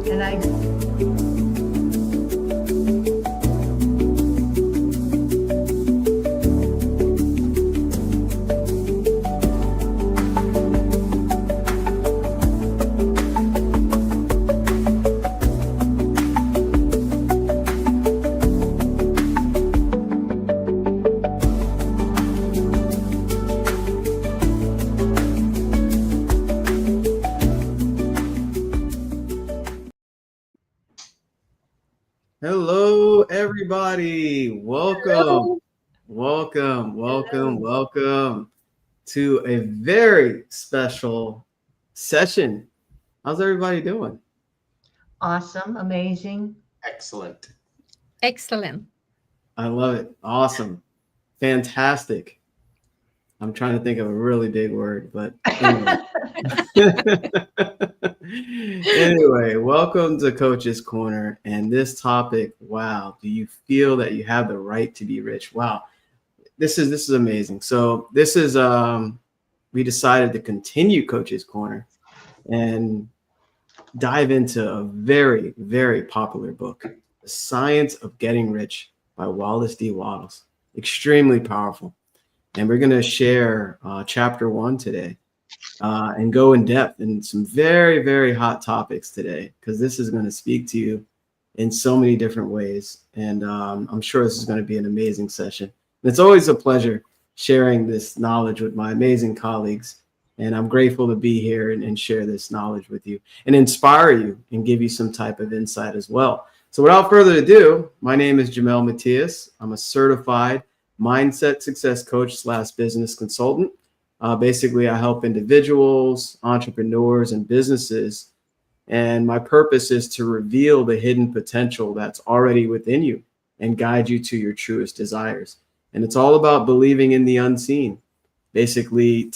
And I Hello, everybody. Welcome, welcome, welcome, Hello. welcome to a very special session. How's everybody doing? Awesome, amazing. Excellent. Excellent. I love it. Awesome. Fantastic. I'm trying to think of a really big word, but anyway. Anyway, welcome to Coach's Corner. And this topic, wow, do you feel that you have the right to be rich? Wow. This is amazing. So this is we decided to continue Coach's Corner and dive into a very, very popular book, The Science of Getting Rich by Wallece D Wattles. Extremely powerful. And we're going to share chapter 1 today and go in depth in some very, very hot topics today, because this is going to speak to you in so many different ways. And I'm sure this is going to be an amazing session. And it's always a pleasure sharing this knowledge with my amazing colleagues. And I'm grateful to be here and share this knowledge with you and inspire you and give you some type of insight as well. So without further ado, my name is Jamel Matias. I'm a certified mindset success coach / business consultant. Basically, I help individuals, entrepreneurs, and businesses. And my purpose is to reveal the hidden potential that's already within you and guide you to your truest desires. And it's all about believing in the unseen, basically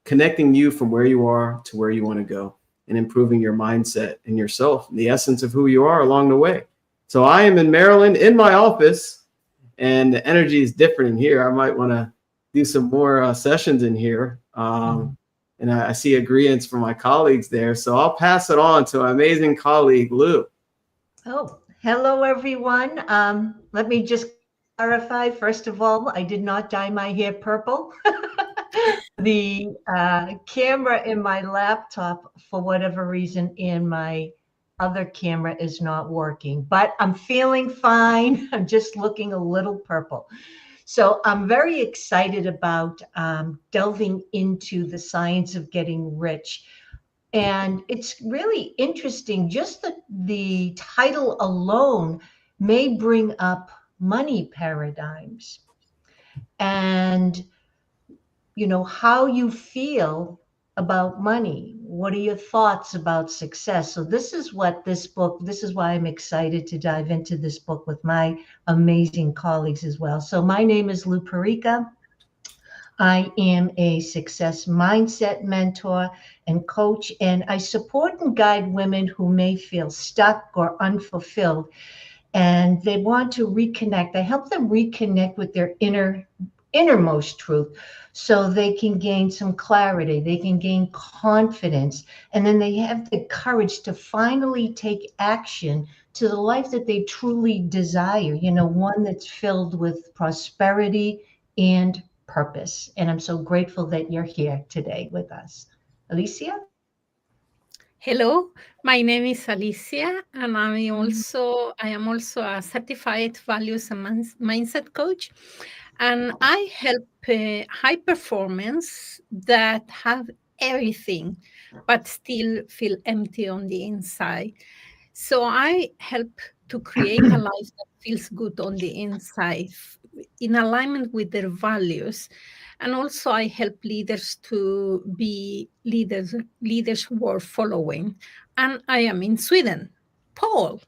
connecting you from where you are to where you want to go and improving your mindset and yourself, and the essence of who you are along the way. So I am in Maryland in my office, and the energy is different in here. I might want to do some more sessions in here. And I see agreements from my colleagues there. So I'll pass it on to my amazing colleague, Lou. Oh, hello, everyone. Let me just clarify. First of all, I did not dye my hair purple. The camera in my laptop, for whatever reason, in my other camera is not working, but I'm feeling fine. I'm just looking a little purple. So I'm very excited about delving into the science of getting rich. And it's really interesting. Just the title alone may bring up money paradigms and, you know, how you feel about money. What are your thoughts about success? So this is what this is why I'm excited to dive into this book with my amazing colleagues as well. So my name is Lou Perica. I am a success mindset mentor and coach, and I support and guide women who may feel stuck or unfulfilled, and they want to reconnect. I help them reconnect with their innermost truth, so they can gain some clarity, they can gain confidence, and then they have the courage to finally take action to the life that they truly desire, you know, one that's filled with prosperity and purpose. And I'm so grateful that you're here today with us. Alicia? Hello, my name is Alicia, and I am also a certified values and mindset coach, and I help high performance that have everything but still feel empty on the inside. So I help to create a life that feels good on the inside, in alignment with their values. And also I help leaders to be leaders who are following. And I am in Sweden. Paul.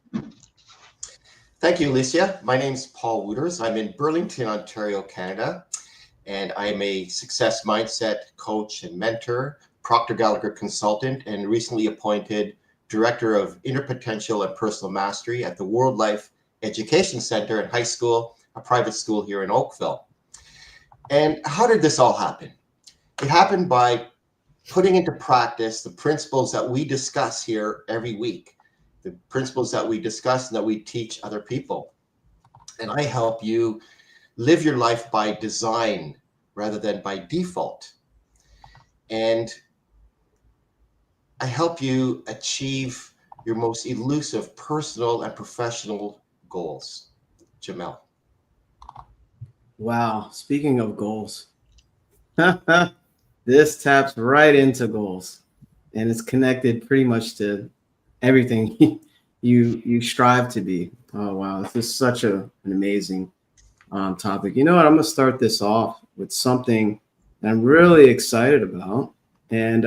Thank you, Alicia. My name is Paul Wooters. I'm in Burlington, Ontario, Canada, and I'm a success mindset coach and mentor, Proctor Gallagher consultant, and recently appointed Director of Inner Potential and Personal Mastery at the World Life Education Center and High School, a private school here in Oakville. And how did this all happen? It happened by putting into practice the principles that we discuss here every week. the principles that we discuss and that we teach other people. And I help you live your life by design rather than by default. And I help you achieve your most elusive personal and professional goals. Jamel. Wow. Speaking of goals, this taps right into goals, and it's connected pretty much to everything you strive to be. Oh wow, this is such an amazing topic. You know what? I'm gonna start this off with something that I'm really excited about, and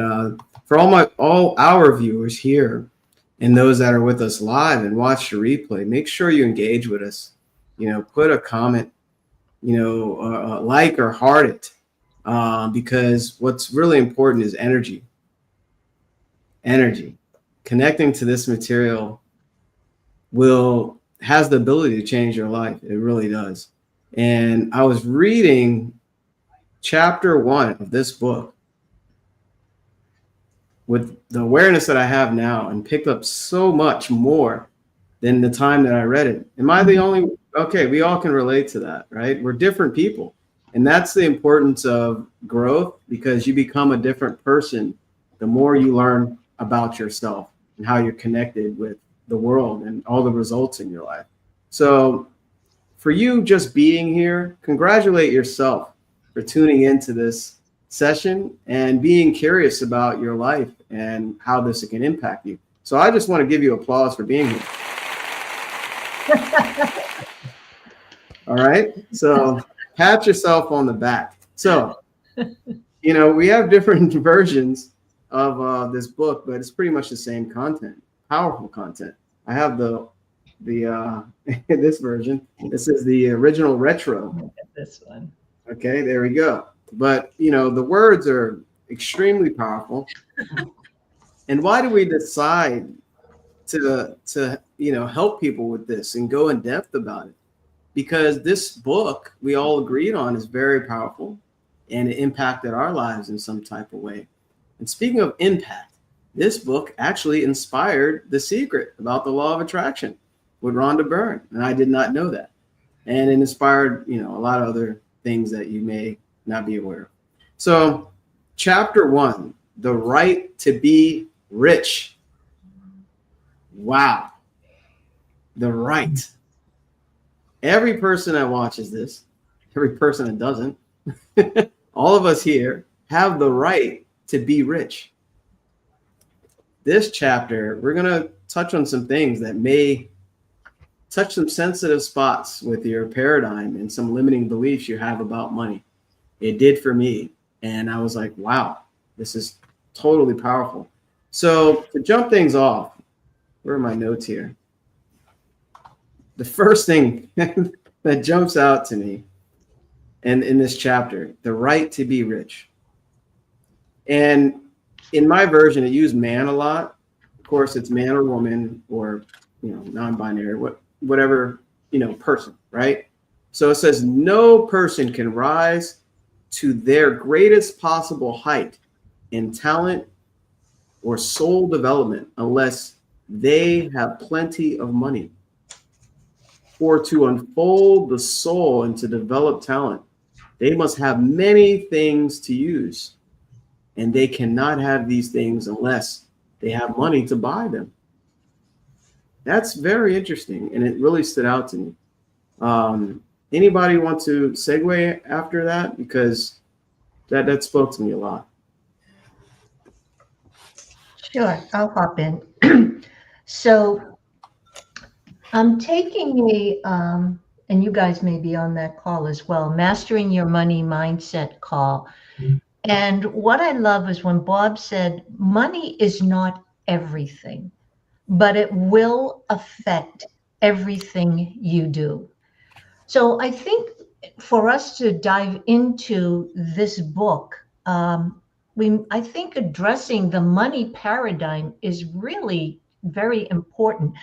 for all our viewers here and those that are with us live and watch the replay, make sure you engage with us. You know, put a comment, you know, like or heart it, because what's really important is energy. Energy. Connecting to this material has the ability to change your life. It really does. And I was reading chapter 1 of this book with the awareness that I have now, and picked up so much more than the time that I read it. Am I the only? Okay, we all can relate to that, right? We're different people. And that's the importance of growth, because you become a different person the more you learn about yourself and how you're connected with the world and all the results in your life. So for you just being here, congratulate yourself for tuning into this session and being curious about your life and how this can impact you. So I just want to give you applause for being here. All right. So pat yourself on the back. So, you know, we have different versions of this book, but it's pretty much the same content, powerful content. I have the this version. This is the original retro. Look at this one. Okay, there we go. But, you know, the words are extremely powerful. And why do we decide to you know, help people with this and go in depth about it? Because this book we all agreed on is very powerful, and it impacted our lives in some type of way. And speaking of impact, this book actually inspired The Secret about the law of attraction with Rhonda Byrne, and I did not know that. And it inspired, you know, a lot of other things that you may not be aware of. So, chapter 1, the right to be rich. Wow. The right. Every person that watches this, every person that doesn't, all of us here have the right to be rich. This chapter, we're going to touch on some things that may touch some sensitive spots with your paradigm and some limiting beliefs you have about money. It did for me. And I was like, wow, this is totally powerful. So to jump things off, where are my notes here? The first thing that jumps out to me in this chapter, the right to be rich. And in my version, it used man a lot. Of course, it's man or woman, or, you know, non-binary, whatever, you know, person, right? So it says no person can rise to their greatest possible height in talent or soul development unless they have plenty of money. For to unfold the soul and to develop talent, they must have many things to use, and they cannot have these things unless they have money to buy them. That's very interesting, and it really stood out to me. Anybody want to segue after that? Because that spoke to me a lot. Sure, I'll hop in. So I'm taking and you guys may be on that call as well, Mastering Your Money Mindset call. And what I love is when Bob said, money is not everything, but it will affect everything you do. So I think for us to dive into this book, I think addressing the money paradigm is really very important.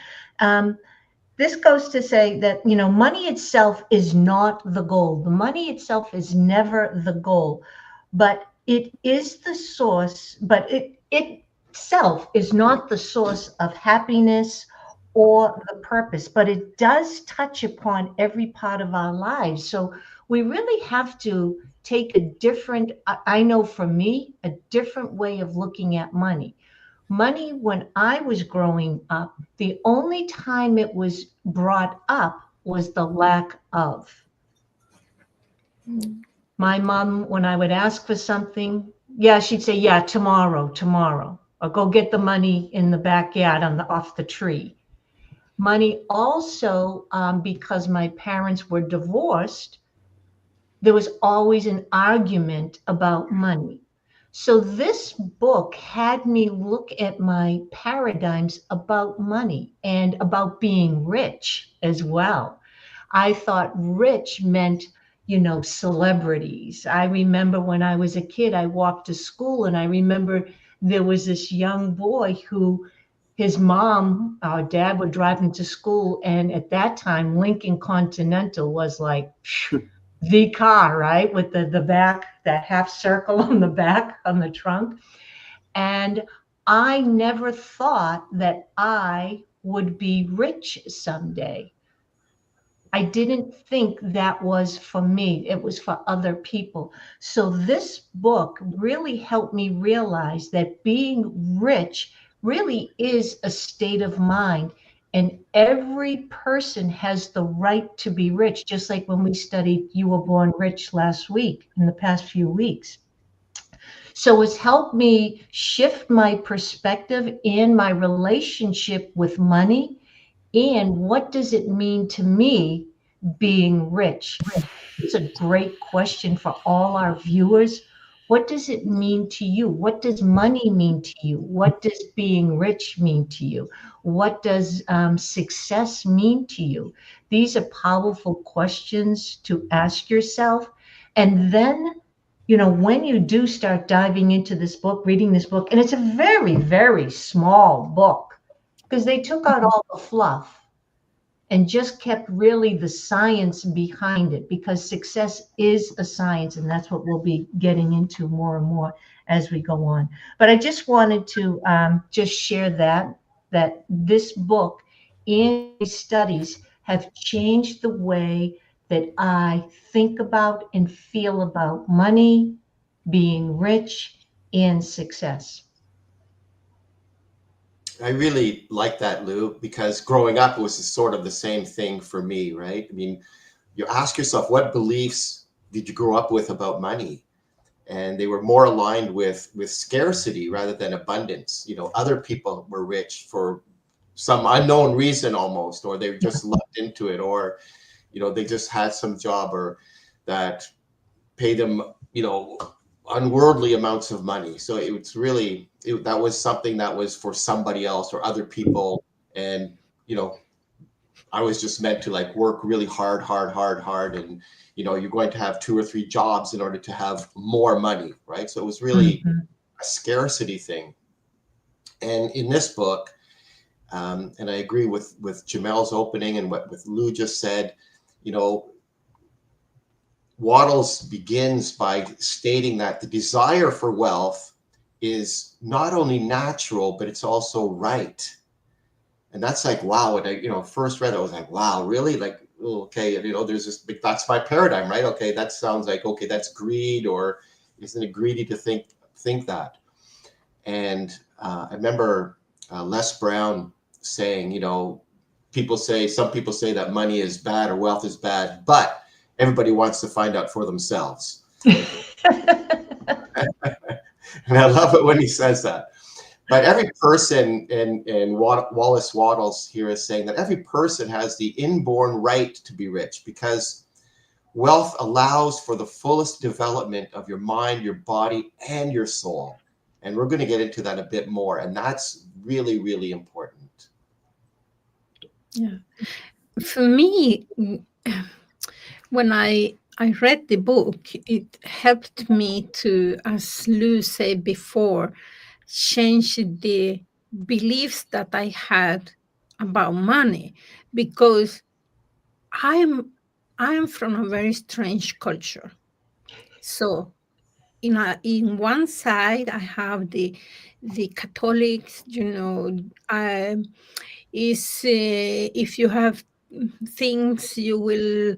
This goes to say that, you know, money itself is not the goal. The money itself is never the goal, but it is the source, but it itself is not the source of happiness or the purpose, but it does touch upon every part of our lives. So we really have to take a different, I know for me, a different way of looking at money. Money, when I was growing up, the only time it was brought up was the lack of. My mom, when I would ask for something, yeah, she'd say, yeah, tomorrow, tomorrow, or go get the money in the backyard off the tree. Money also, because my parents were divorced, there was always an argument about money. So this book had me look at my paradigms about money and about being rich as well. I thought rich meant, celebrities. I remember when I was a kid, I walked to school and I remember there was this young boy who his mom, our dad were driving to school. And at that time, Lincoln Continental was like, the car, right? With the back, that half circle on the back on the trunk. And I never thought that I would be rich someday. I didn't think that was for me. It was for other people. So this book really helped me realize that being rich really is a state of mind. And every person has the right to be rich, just like when we studied You Were Born Rich last week, in the past few weeks. So it's helped me shift my perspective in my relationship with money. And what does it mean to me being rich? It's a great question for all our viewers. What does it mean to you? What does money mean to you? What does being rich mean to you? What does success mean to you? These are powerful questions to ask yourself. And then, when you do start diving into this book, reading this book, and it's a very, very small book because they took out all the fluff and just kept really the science behind it, because success is a science, and that's what we'll be getting into more and more as we go on. But I just wanted to just share that this book and these studies have changed the way that I think about and feel about money, being rich, and success. I really like that, Lou, because growing up it was sort of the same thing for me, right? I mean, you ask yourself, what beliefs did you grow up with about money? And they were more aligned with scarcity rather than abundance. Other people were rich for some unknown reason almost, or they were just lucked into it, or they just had some job or that paid them unworldly amounts of money. So it's really that was something that was for somebody else or other people. And I was just meant to like work really hard, and you're going to have 2 or 3 jobs in order to have more money, right? So it was really a scarcity thing. And in this book, and I agree with Jamel's opening and what Lou just said, Wattles begins by stating that the desire for wealth is not only natural, but it's also right. And that's like, wow. When I, first read it, I was like, wow, really? Like, okay, there's this big, that's my paradigm, right? Okay, that sounds like, okay, that's greed, or isn't it greedy to think that? And I remember Les Brown saying, some people say that money is bad or wealth is bad, but everybody wants to find out for themselves. And I love it when he says that. But every person, and Wallece Wattles here is saying that every person has the inborn right to be rich, because wealth allows for the fullest development of your mind, your body, and your soul. And we're going to get into that a bit more. And that's really, really important. Yeah. For me, when I read the book, it helped me to, as Lou said before, change the beliefs that I had about money, because I am from a very strange culture. So in one side I have the Catholics, is if you have things, you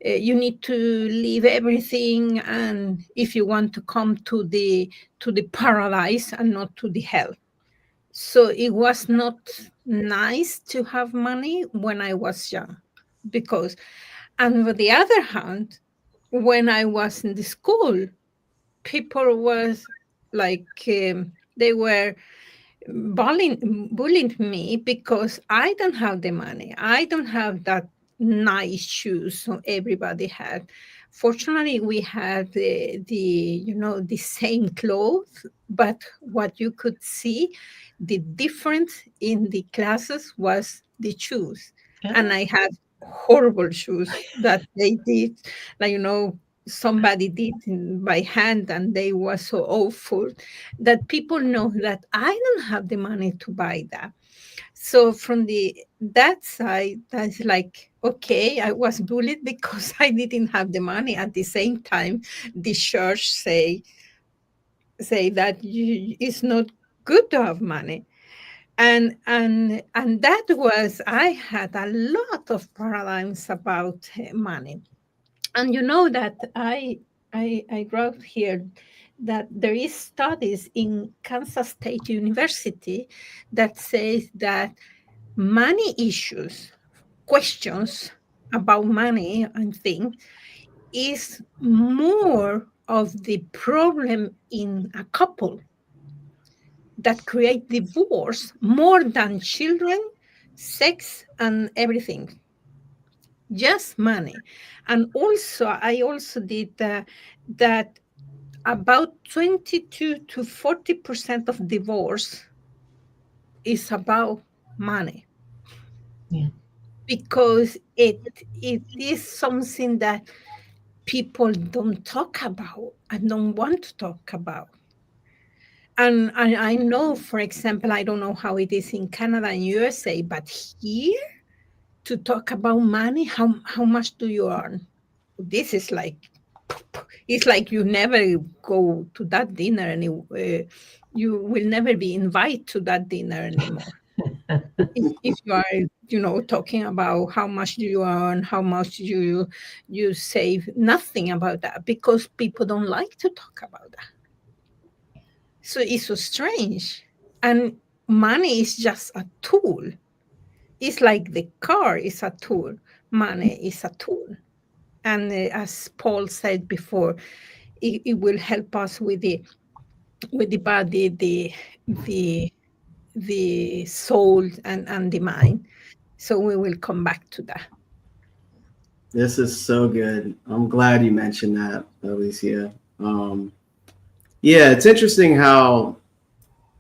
need to leave everything, and if you want to come to the paradise and not to the hell. So it was not nice to have money when I was young, because, and on the other hand, when I was in the school, people was like, they were bullying me because I don't have the money. I don't have that nice shoes so everybody had. Fortunately, we had the same clothes, but what you could see, the difference in the classes was the shoes. And I had horrible shoes that they did, like, somebody did by hand, and they were so awful that people know that I don't have the money to buy that. So from that side, that's like, okay, I was bullied because I didn't have the money. At the same time, the church say that it's not good to have money. And that was, I had a lot of paradigms about money. And you know that I wrote here that there is studies in Kansas State University that says that money issues, questions about money and things, is more of the problem in a couple that create divorce more than children, sex, and everything. Just money. And also, I also did that about 22 to 40% of divorce is about money. Yeah. Because it is something that people don't talk about and don't want to talk about. And I know, for example, I don't know how it is in Canada and USA, but here, to talk about money, how much do you earn? This is like, it's like you never go to that dinner, and you will never be invited to that dinner anymore. If you are, talking about how much do you earn, how much you save, nothing about that, because people don't like to talk about that. So it's so strange. And money is just a tool. It's like the car is a tool. Money is a tool. And as Paul said before, it will help us with the body, the soul, and the mind. So we will come back to that. This is so good. I'm glad you mentioned that, Alicia. Yeah, it's interesting how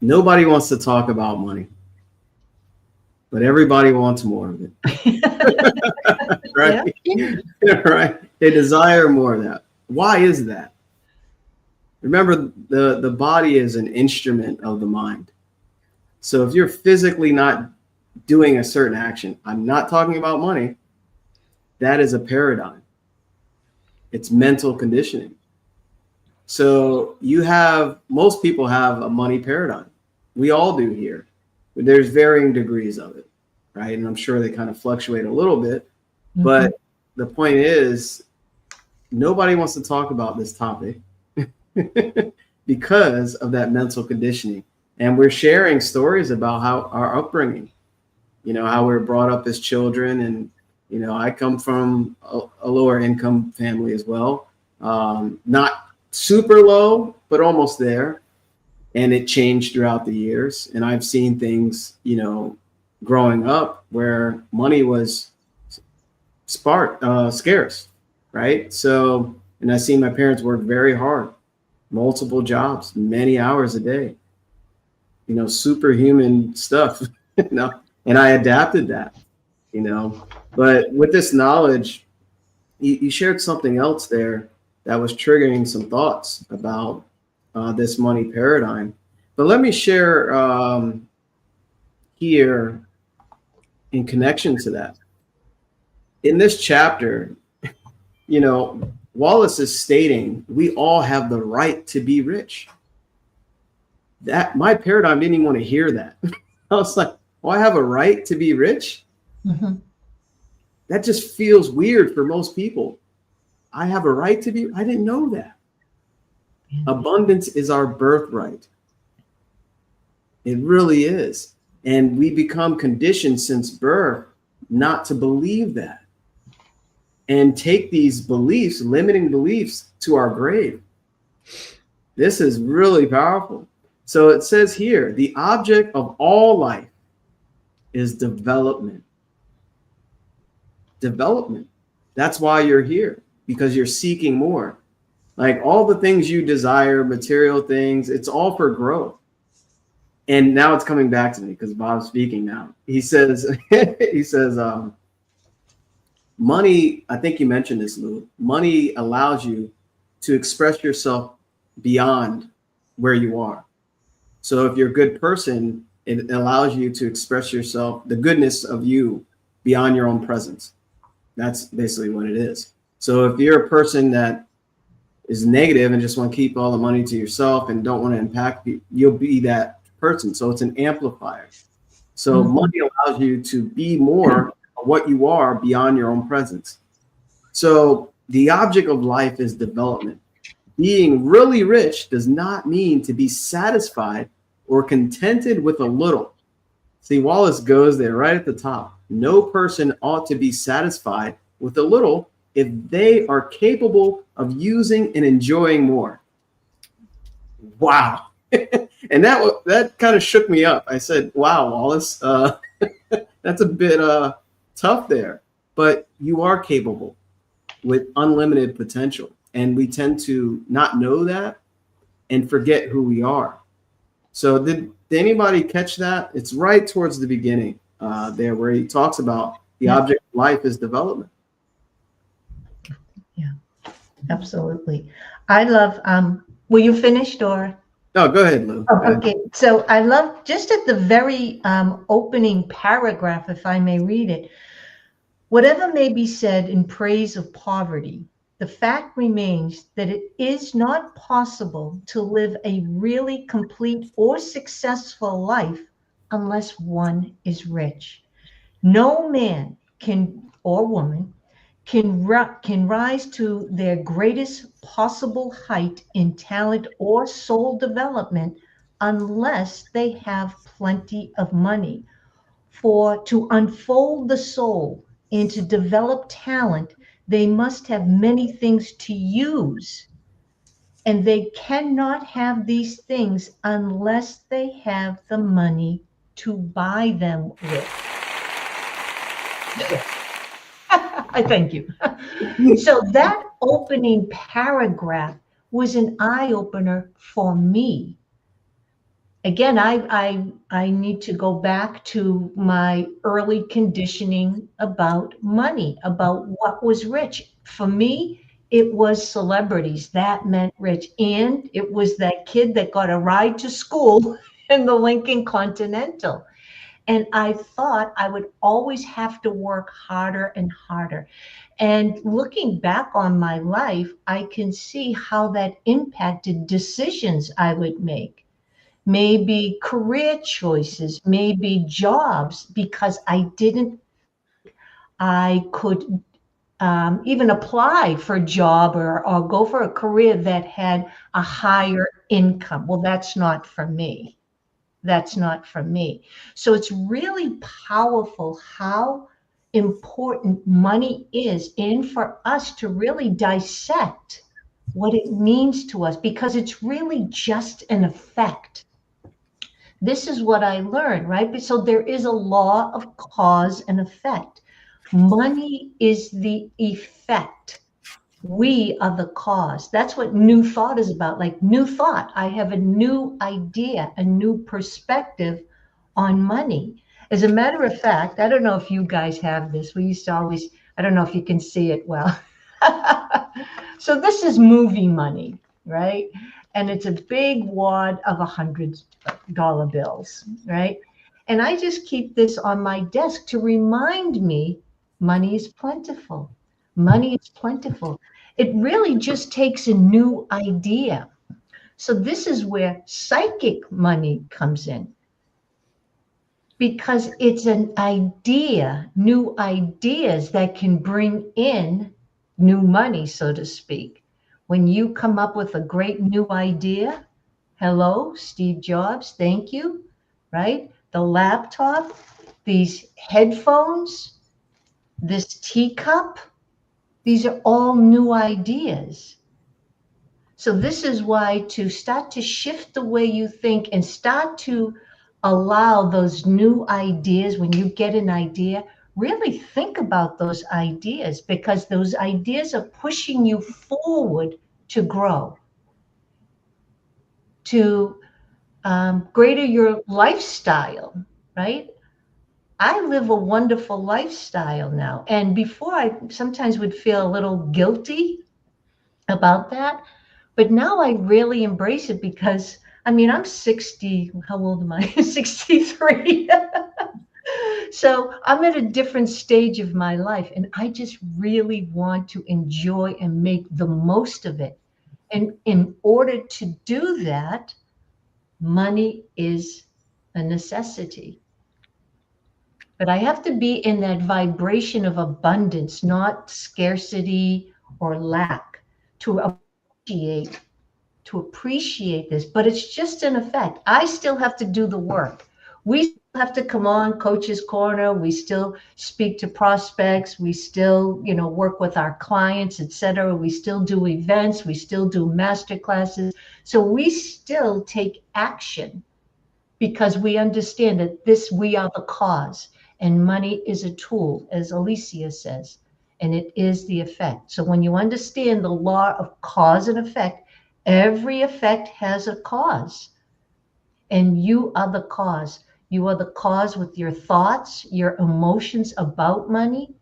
nobody wants to talk about money, but everybody wants more of it. Right? Yeah. Right? They desire more of that. Why is that? Remember, the body is an instrument of the mind. So if you're physically not doing a certain action, I'm not talking about money, that is a paradigm. It's mental conditioning. So most people have a money paradigm. We all do here. But there's varying degrees of it, right? And I'm sure they kind of fluctuate a little bit. But the point is, nobody wants to talk about this topic because of that mental conditioning. And we're sharing stories about how our upbringing, how we're brought up as children. And, I come from a lower income family as well. Not super low, but almost there. And it changed throughout the years. And I've seen things, growing up where money was scarce, right? So, and I've seen my parents work very hard, multiple jobs, many hours a day, superhuman stuff, and I adapted that, but with this knowledge, you shared something else there that was triggering some thoughts about this money paradigm. But let me share here in connection to that. In this chapter, Wallece is stating we all have the right to be rich. That my paradigm didn't even want to hear that. I was like, Oh, I have a right to be rich? Mm-hmm. That just feels weird for most people. I have a right to be, I didn't know that. Yeah. Abundance is our birthright. It really is. And we become conditioned since birth not to believe that and take these beliefs, limiting beliefs, to our grave. This is really powerful. So it says here, the object of all life is development. Development. That's why you're here, because you're seeking more. Like all the things you desire, material things, it's all for growth. And now it's coming back to me because Bob's speaking now. He says, money, I think you mentioned this, Lou. Money allows you to express yourself beyond where you are. So if you're a good person, it allows you to express yourself, the goodness of you beyond your own presence. That's basically what it is. So if you're a person that is negative and just want to keep all the money to yourself and don't want to impact people, you'll be that person. So it's an amplifier. So money allows you to be more of what you are beyond your own presence. So the object of life is development. Being really rich does not mean to be satisfied or contented with a little. See, Wallece goes there right at the top. No person ought to be satisfied with a little if they are capable of using and enjoying more. Wow. And that kind of shook me up. I said, wow, Wallece, that's a bit tough there. But you are capable with unlimited potential. And we tend to not know that and forget who we are. So did anybody catch that? It's right towards the beginning there where he talks about the object of life is development. Yeah, absolutely. I love, were you finished or? No, go ahead, Lou. Oh, okay, so I love just at the very opening paragraph, if I may read it. Whatever may be said in praise of poverty, the fact remains that it is not possible to live a really complete or successful life unless one is rich. No man can or woman can rise to their greatest possible height in talent or soul development unless they have plenty of money. For to unfold the soul and to develop talent, they must have many things to use. And they cannot have these things unless they have the money to buy them with. I thank you. So that opening paragraph was an eye-opener for me. Again, I need to go back to my early conditioning about money, about what was rich. For me, it was celebrities. That meant rich. And it was that kid that got a ride to school in the Lincoln Continental. And I thought I would always have to work harder and harder. And looking back on my life, I can see how that impacted decisions I would make. Maybe career choices, maybe jobs, because I didn't think I could even apply for a job or go for a career that had a higher income. Well, that's not for me. That's not for me. So it's really powerful how important money is, and for us to really dissect what it means to us, because it's really just an effect. This is what I learned, right? So there is a law of cause and effect. Money is the effect. We are the cause. That's what new thought is about. Like new thought. I have a new idea, a new perspective on money. As a matter of fact, I don't know if you guys have this. We used to always, I don't know if you can see it well. So this is movie money, right? And it's a big wad of $100 bills, right? And I just keep this on my desk to remind me money is plentiful. Money is plentiful. It really just takes a new idea. So this is where psychic money comes in. because it's an idea, new ideas that can bring in new money, so to speak. When you come up with a great new idea, hello, Steve Jobs, thank you, right? The laptop, these headphones, this teacup, these are all new ideas. So this is why to start to shift the way you think and start to allow those new ideas, when you get an idea, really think about those ideas because those ideas are pushing you forward to grow, to greater your lifestyle, right? I live a wonderful lifestyle now. And before I sometimes would feel a little guilty about that. But now I really embrace it because I mean, I'm 60. How old am I? 63. So I'm at a different stage of my life, and I just really want to enjoy and make the most of it. And in order to do that, money is a necessity. But I have to be in that vibration of abundance, not scarcity or lack, to appreciate this, but it's just an effect. I still have to do the work. We still have to come on Coach's Corner. We still speak to prospects. We still, work with our clients, etc. We still do events. We still do master classes. So we still take action because we understand that we are the cause and money is a tool, as Alicia says, and it is the effect. So when you understand the law of cause and effect, every effect has a cause, and you are the cause. You are the cause with your thoughts, your emotions about money,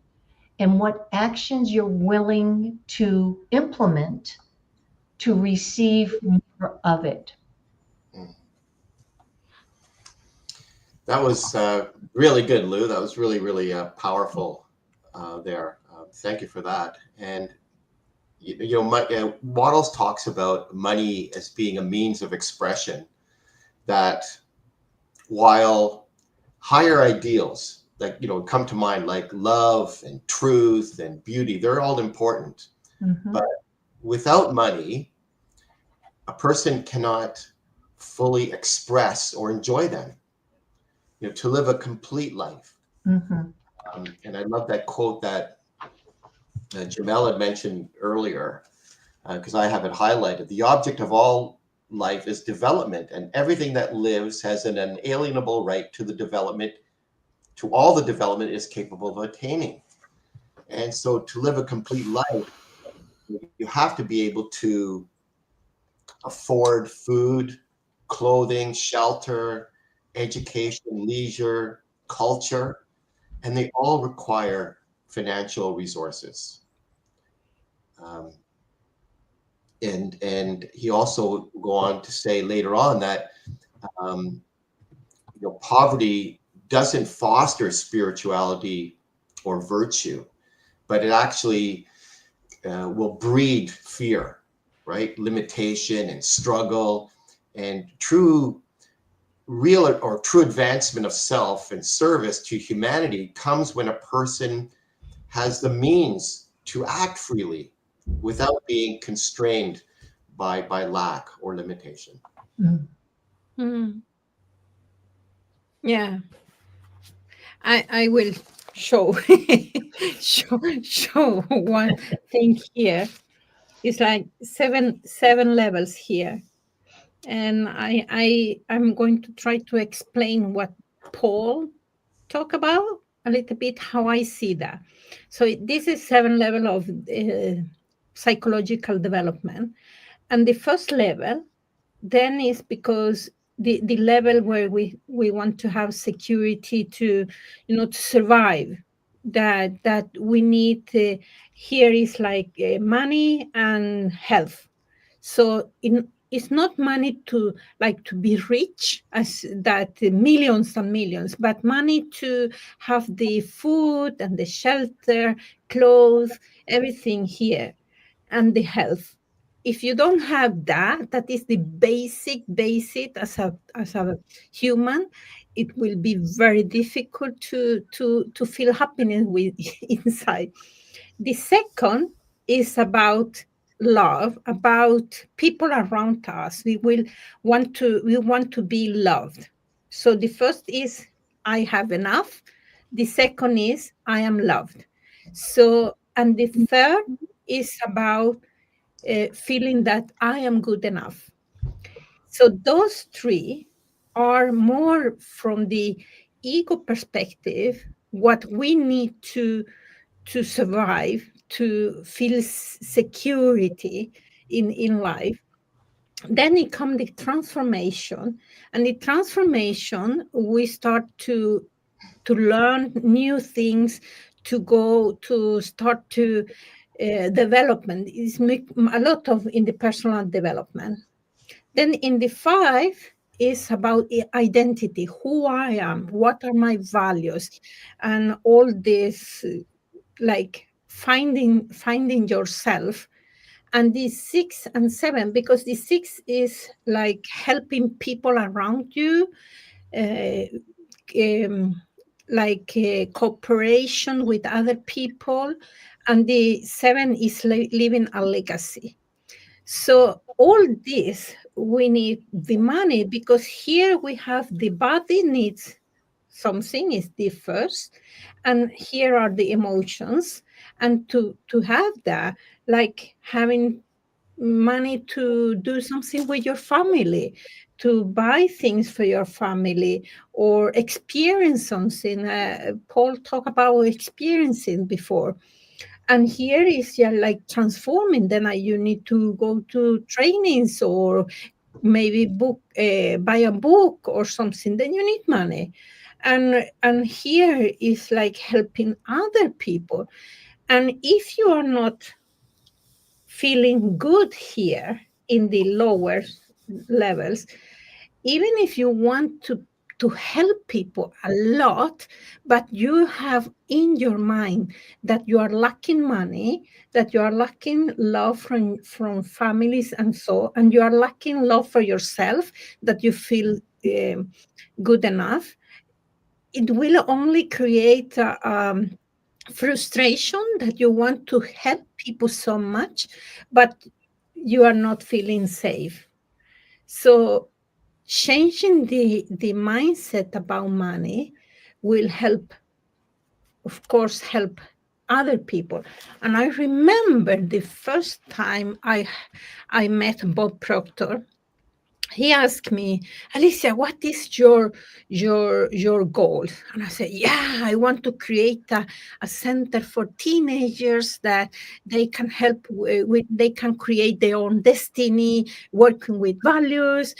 and what actions you're willing to implement to receive more of it. That was really good, Lou. That was really, really powerful there. Thank you for that. And Wattles talks about money as being a means of expression. That while higher ideals, like come to mind, like love and truth and beauty, they're all important. Mm-hmm. But without money, a person cannot fully express or enjoy them. To live a complete life. Mm-hmm. And I love that quote that Jamel had mentioned earlier, because I have it highlighted. The object of all life is development, and everything that lives has an inalienable right to the development, to all the development is capable of attaining. And so to live a complete life, you have to be able to afford food, clothing, shelter, education, leisure, culture, and they all require financial resources. And he also go on to say later on that poverty doesn't foster spirituality or virtue, but it actually will breed fear, right? Limitation and struggle, and true advancement of self and service to humanity comes when a person has the means to act freely without being constrained by lack or limitation. Mm. Yeah, I will show show one thing here. It's like seven levels here, and I'm going to try to explain what Paul talk about a little bit, how I see that. So this is 7 level of psychological development, and the first level then is because the level where we want to have security to to survive, that we need here is like money and health. So it's not money to be rich, as that millions and millions, but money to have the food and the shelter, clothes, everything here, and the health. If you don't have that, that is the basic as a human. it will be very difficult to feel happiness with inside. The second is about love, about people around us. We want to be loved. So the first is I have enough. The second is I am loved. So, and the third is about feeling that I am good enough. So those three are more from the ego perspective, what we need to survive, to feel security in life. Then it comes the transformation, and the transformation we start to learn new things, to go to start to development is make a lot of in the personal development. Then in the five is about identity, who I am, what are my values, and all this like finding yourself. And the 6 and 7, because the 6 is like helping people around you, uh, um, like cooperation with other people, and the 7 is leaving a legacy. So all this, we need the money, because here we have the body needs something is the first, and here are the emotions. And to have that, like having money to do something with your family, to buy things for your family, or experience something. Paul talked about experiencing before. And here is like transforming. Then you need to go to trainings, or maybe buy a book or something. Then you need money. And here is like helping other people. And if you are not feeling good here in the lower levels, even if you want to help people a lot, but you have in your mind that you are lacking money, that you are lacking love from families, and you are lacking love for yourself, that you feel good enough, it will only create frustration, that you want to help people so much, but you are not feeling safe. So changing the mindset about money will help, of course, help other people. And I remember the first time I met Bob Proctor. He asked me, Alicia, what is your goal? And I said, yeah, I want to create a center for teenagers that they can help with, they can create their own destiny, working with values,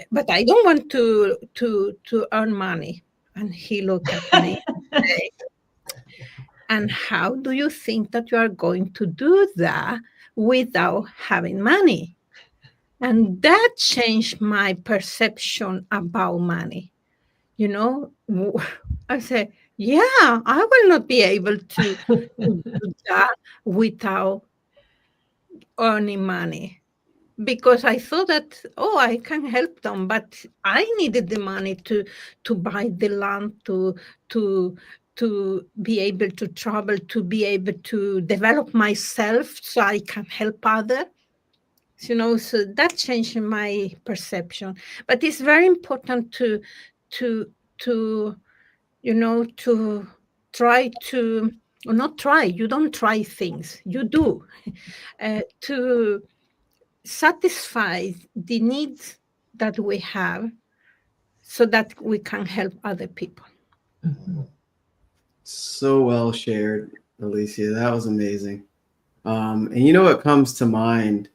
but I don't want to earn money. And he looked at me and said, and how do you think that you are going to do that without having money? And that changed my perception about money. You know, I said, yeah, I will not be able to do that without earning money. Because I thought that, oh, I can help them, but I needed the money to buy the land, to to be able to travel, to be able to develop myself so I can help others. So that changed my perception. But it's very important to to to try to, or not try, you don't try things, you do, to satisfy the needs that we have, so that we can help other people. So well shared, Alicia. That was amazing. And you know what comes to mind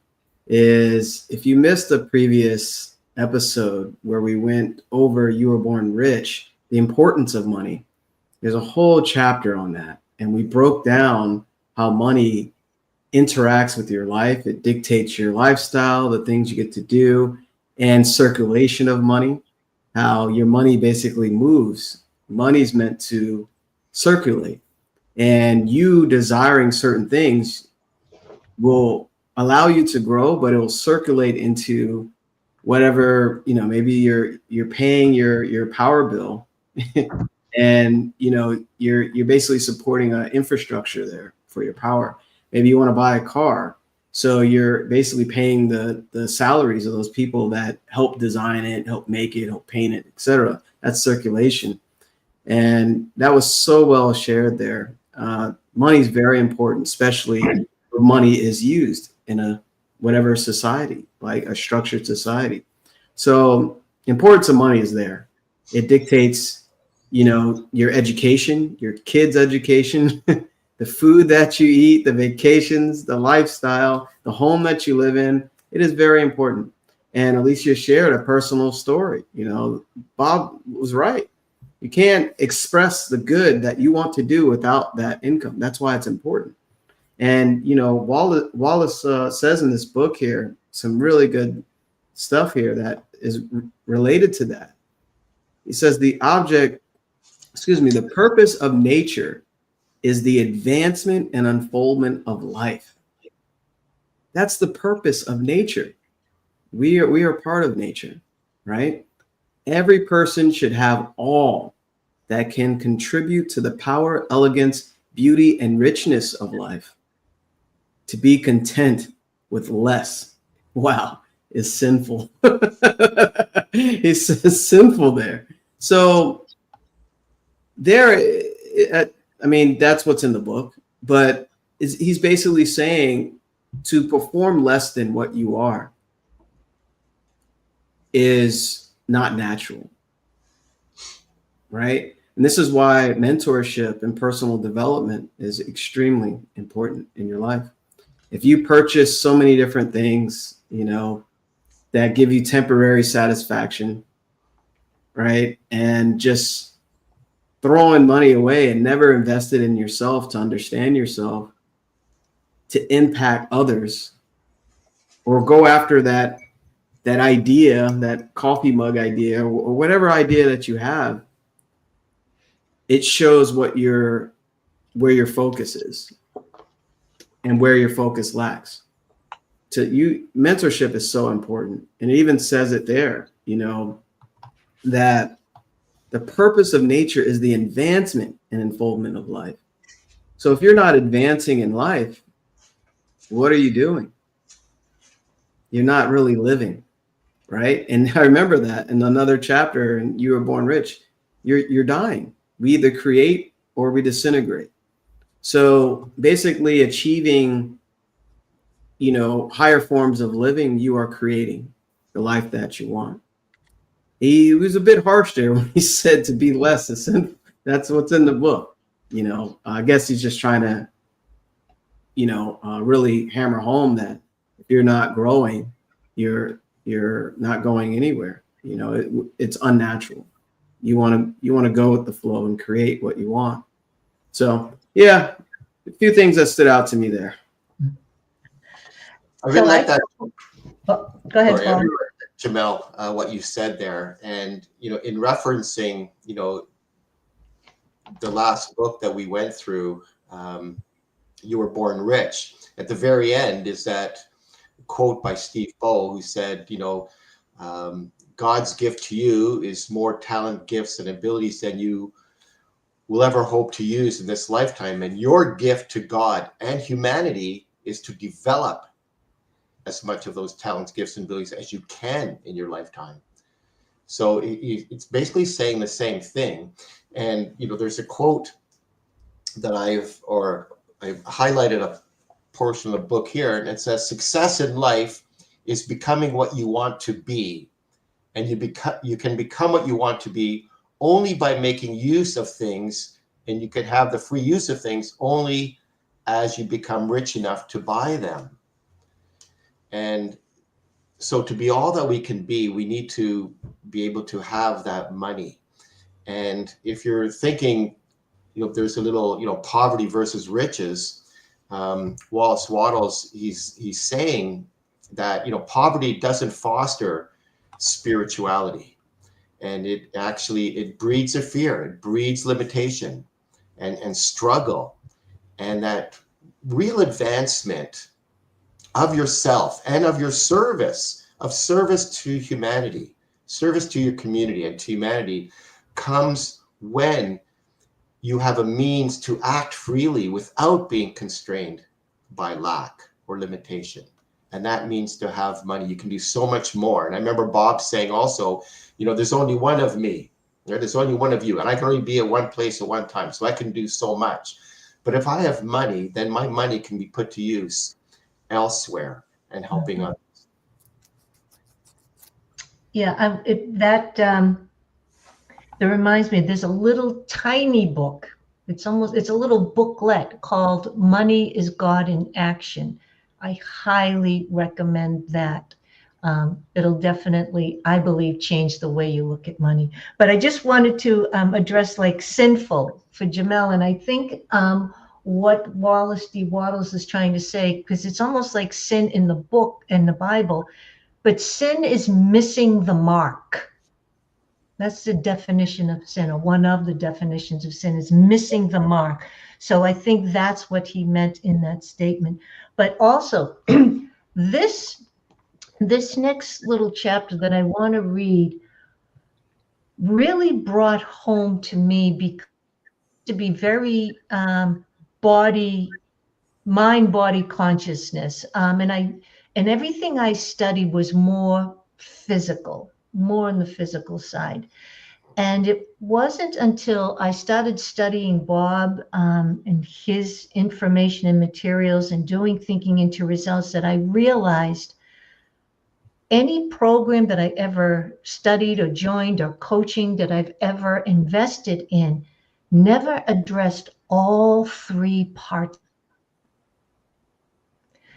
is, if you missed the previous episode where we went over You Were Born Rich, the importance of money, there's a whole chapter on that. And we broke down how money interacts with your life. It dictates your lifestyle, the things you get to do, and circulation of money, how your money basically moves. Money's meant to circulate. And you desiring certain things will allow you to grow, but it will circulate into whatever, maybe you're paying your power bill and you're basically supporting an infrastructure there for your power. Maybe you want to buy a car, so you're basically paying the salaries of those people that help design it, help make it, help paint it, etc. That's circulation. And that was so well shared there. Money is very important, especially when money is used in a whatever society, like a structured society. So importance of money is there. It dictates, your education, your kids' education, the food that you eat, the vacations, the lifestyle, the home that you live in. It is very important. And Alicia shared a personal story. Bob was right. You can't express the good that you want to do without that income. That's why it's important. And, Wallece says in this book here, some really good stuff here that is related to that. He says the purpose of nature is the advancement and unfoldment of life. That's the purpose of nature. We are part of nature, right? Every person should have all that can contribute to the power, elegance, beauty, and richness of life. To be content with less, wow, is sinful. He says sinful there. So there, that's what's in the book, but he's basically saying to perform less than what you are is not natural, right? And this is why mentorship and personal development is extremely important in your life. If you purchase so many different things, that give you temporary satisfaction, right? And just throwing money away and never invested in yourself to understand yourself, to impact others, or go after that idea, that coffee mug idea, or whatever idea that you have, it shows where your focus is and where your focus lacks. Mentorship is so important. And it even says it there, that the purpose of nature is the advancement and unfoldment of life. So if you're not advancing in life, what are you doing? You're not really living, right? And I remember that in another chapter in You Were Born Rich, you're dying. We either create or we disintegrate. So basically achieving, higher forms of living, you are creating the life that you want. He was a bit harsh there when he said to be less is sinful. That's what's in the book. I guess he's just trying to, really hammer home that if you're not growing, you're not going anywhere. It's unnatural. You want to go with the flow and create what you want. So yeah, a few things that stood out to me there. I really like that. Go ahead, Sorry, Paul. Jamel, what you said there, and in referencing, the last book that we went through, You Were Born Rich. At the very end is that quote by Steve Bow, who said, God's gift to you is more talent, gifts, and abilities than you will ever hope to use in this lifetime. And your gift to God and humanity is to develop as much of those talents, gifts, and abilities as you can in your lifetime. So it's basically saying the same thing. And, there's a quote that I've highlighted a portion of the book here, and it says, success in life is becoming what you want to be. And you can become what you want to be only by making use of things, and you can have the free use of things only as you become rich enough to buy them. And so to be all that we can be, we need to be able to have that money. And if you're thinking, there's a little, poverty versus riches, Wallece Wattles, he's saying that, poverty doesn't foster spirituality. And it breeds a fear, it breeds limitation and struggle. And that real advancement of yourself and of your service of service to humanity, service to your community and to humanity comes when you have a means to act freely without being constrained by lack or limitation. And that means to have money. You can do so much more. And I remember Bob saying also, there's only one of me. There's only one of you. And I can only be at one place at one time. So I can do so much. But if I have money, then my money can be put to use elsewhere and helping others. Yeah, that reminds me, there's a little tiny book. It's a little booklet called Money is God in Action. I highly recommend that. It'll definitely, I believe, change the way you look at money. But I just wanted to address like sinful for Jamel. And I think what Wallece D Wattles is trying to say, because it's almost like sin in the book, in the Bible, but sin is missing the mark. That's the definition of sin, or one of the definitions of sin is missing the mark. So I think that's what he meant in that statement. But also, this next little chapter that I want to read really brought home to me because to be very mind-body consciousness, and everything I studied was more physical, more on the physical side. And it wasn't until I started studying Bob and his information and materials and doing thinking into results that I realized any program that I ever studied or joined or coaching that I've ever invested in never addressed all three parts.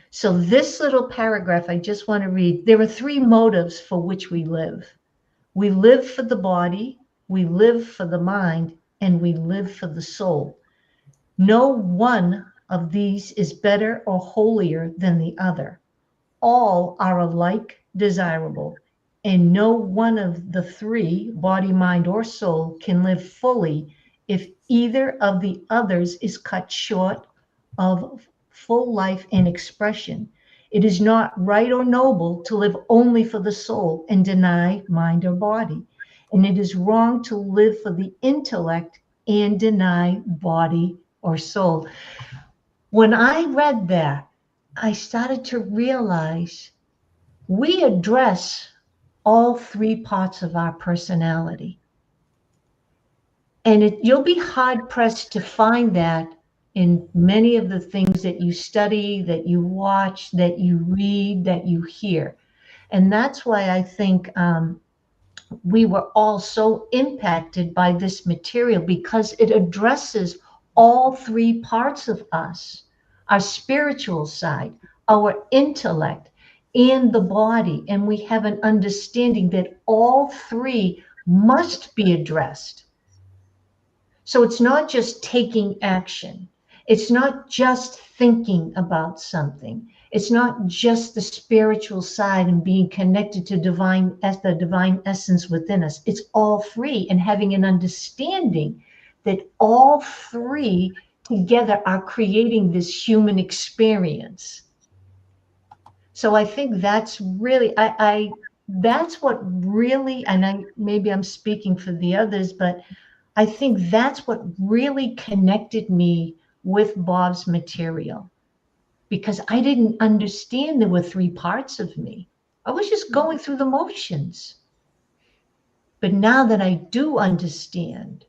So this little paragraph I just want to read, there are three motives for which we live. We live for the body, we live for the mind, and we live for the soul. No one of these is better or holier than the other. All are alike desirable, and no one of the three, body, mind, or soul, can live fully if either of the others is cut short of full life and expression. It is not right or noble to live only for the soul and deny mind or body. And it is wrong to live for the intellect and deny body or soul. When I read that, I started to realize we address all three parts of our personality. And you'll be hard pressed to find that in many of the things that you study, that you watch, that you read, that you hear. And that's why I think we were all so impacted by this material, because it addresses all three parts of us, our spiritual side, our intellect, and the body. And we have an understanding that all three must be addressed. So it's not just taking action. It's not just thinking about something. It's not just the spiritual side and being connected to the divine essence within us. It's all three, and having an understanding that all three together are creating this human experience. So I think that's really, that's what really, and maybe I'm speaking for the others, but I think that's what really connected me with Bob's material, because I didn't understand there were three parts of me. I was just going through the motions. But now that I do understand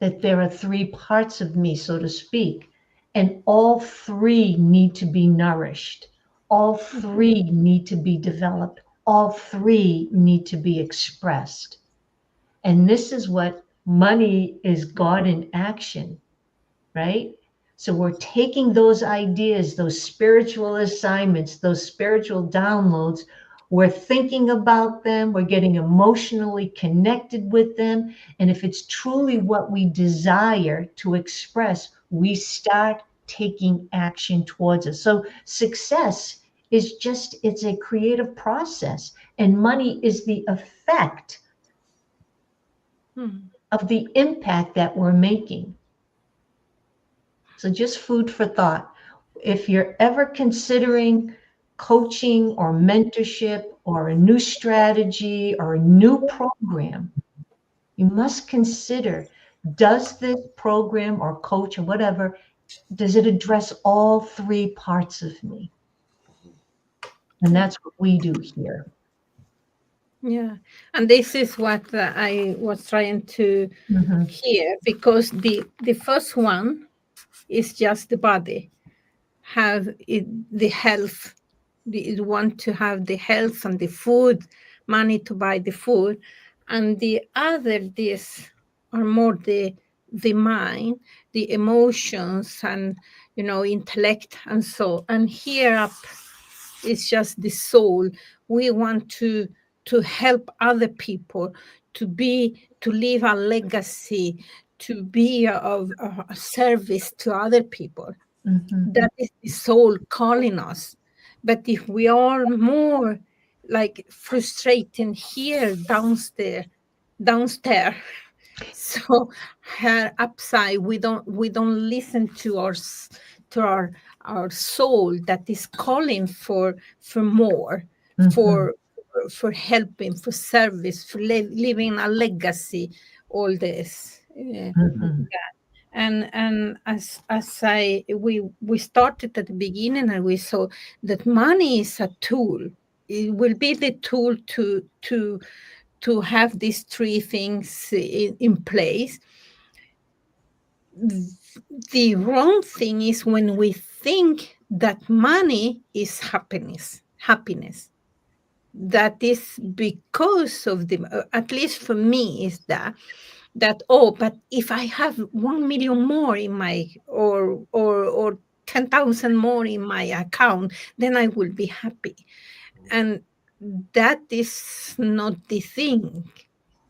that there are three parts of me, so to speak, and all three need to be nourished, all three need to be developed, all three need to be expressed. And this is what money is God in action, right? So we're taking those ideas, those spiritual assignments, those spiritual downloads, we're thinking about them, we're getting emotionally connected with them. And if it's truly what we desire to express, we start taking action towards it. So success is it's a creative process, and money is the effect of the impact that we're making. So just food for thought. If you're ever considering coaching or mentorship or a new strategy or a new program, you must consider, does this program or coach or whatever, does it address all three parts of me? And that's what we do here. Yeah, and this is what I was trying to Mhm. hear, because the first one is just the body, have it, the health. You want to have the health and the food, money to buy the food, and the other this are more the mind, the emotions, and intellect, and so. And here up is just the soul. We want to help other people, to leave a legacy, to be of a service to other people. Mhm. That is the soul calling us. But if we are more like frustrating here downstairs, so her upside, we don't listen to our soul that is calling for more, Mhm. for helping, for service, for leaving a legacy, all this. Mhm. And as we started at the beginning, and we saw that money is a tool. It will be the tool to have these three things in place. The wrong thing is when we think that money is happiness. That is because of at least for me, is that, oh, but if I have 1 million more in my, or 10,000 more in my account, then I will be happy. And that is not the thing.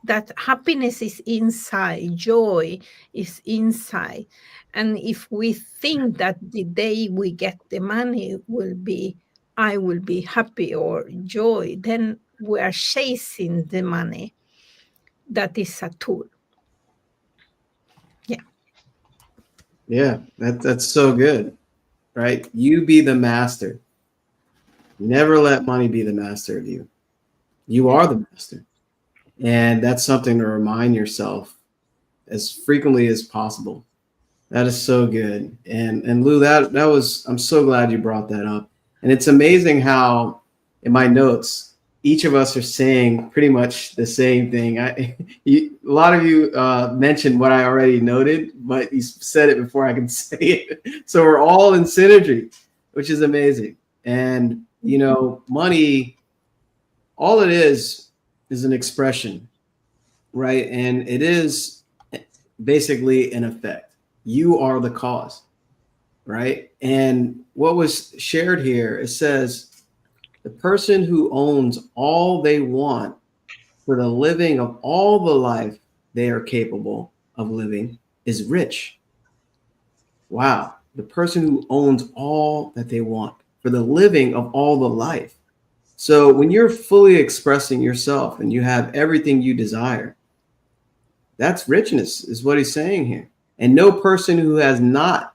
That happiness is inside, joy is inside. And if we think that the day we get the money will be, I will be happy or joy, then we are chasing the money. That is a tool. Yeah. Yeah, that's so good, right? You be the master. Never let money be the master of you. You are the master. And that's something to remind yourself as frequently as possible. That is so good. And Lou, that was, I'm so glad you brought that up. And it's amazing how in my notes, each of us are saying pretty much the same thing. A lot of you mentioned what I already noted, but you said it before I can say it. So we're all in synergy, which is amazing. And, money, all it is an expression, right? And it is basically an effect. You are the cause, right? And what was shared here, it says the person who owns all they want for the living of all the life they are capable of living is rich. Wow. The person who owns all that they want for the living of all the life. So when you're fully expressing yourself and you have everything you desire, that's richness, is what he's saying here. And no person who has not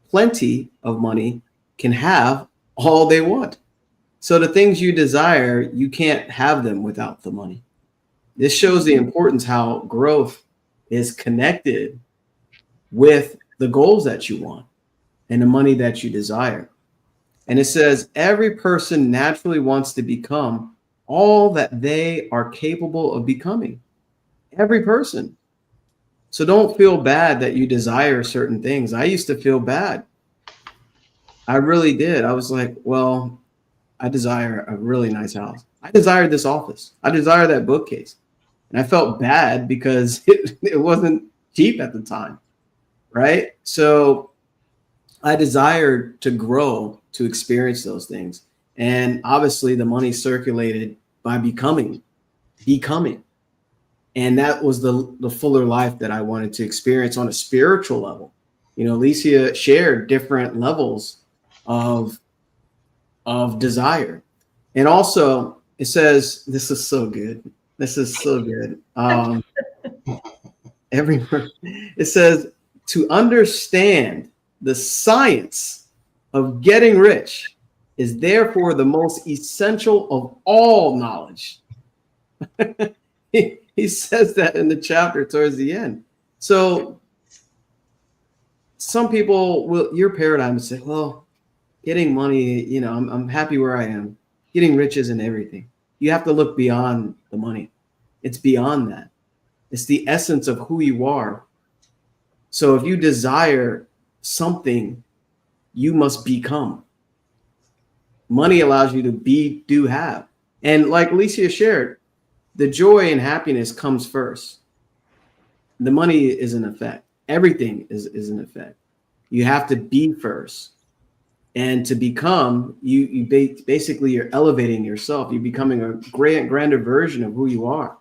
plenty of money can have all they want. So the things you desire, you can't have them without the money. This shows the importance how growth is connected with the goals that you want and the money that you desire. And it says every person naturally wants to become all that they are capable of becoming. Every person. So don't feel bad that you desire certain things. I used to feel bad. I really did. I was like, well, I desire a really nice house. I desired this office. I desire that bookcase. And I felt bad because it wasn't cheap at the time. Right. So I desired to grow, to experience those things. And obviously the money circulated by becoming. And that was the fuller life that I wanted to experience on a spiritual level. Alicia shared different levels of desire. And also it says, this is so good. This is so good. Everywhere it says to understand the science of getting rich is therefore the most essential of all knowledge. He says that in the chapter towards the end. So some people will, your paradigm would say, well, getting money, you know, I'm happy where I am. Getting rich isn't everything. You have to look beyond the money. It's beyond that. It's the essence of who you are. So if you desire something, you must become. Money allows you to be, do, have. And like Alicia shared, the joy and happiness comes first. The money is an effect. Everything is an effect. You have to be first. And to become, basically you're elevating yourself. You're becoming a grander version of who you are.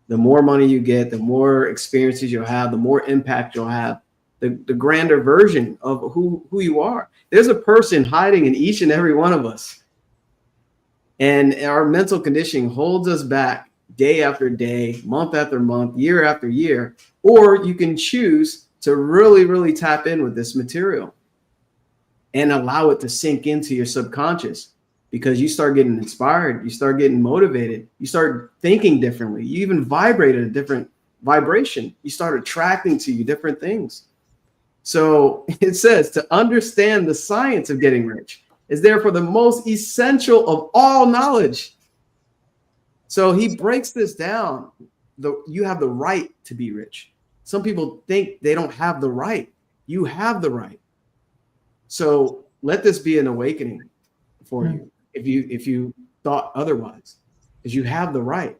The more money you get, the more experiences you'll have, the more impact you'll have, the grander version of who you are. There's a person hiding in each and every one of us. And our mental conditioning holds us back day after day, month after month, year after year. Or you can choose to really, really tap in with this material and allow it to sink into your subconscious, because you start getting inspired, you start getting motivated, you start thinking differently, you even vibrate at a different vibration, you start attracting to you different things. So it says to understand the science of getting rich is therefore the most essential of all knowledge. So he breaks this down. You have the right to be rich. Some people think they don't have the right. You have the right. So let this be an awakening for you if you thought otherwise, because you have the right.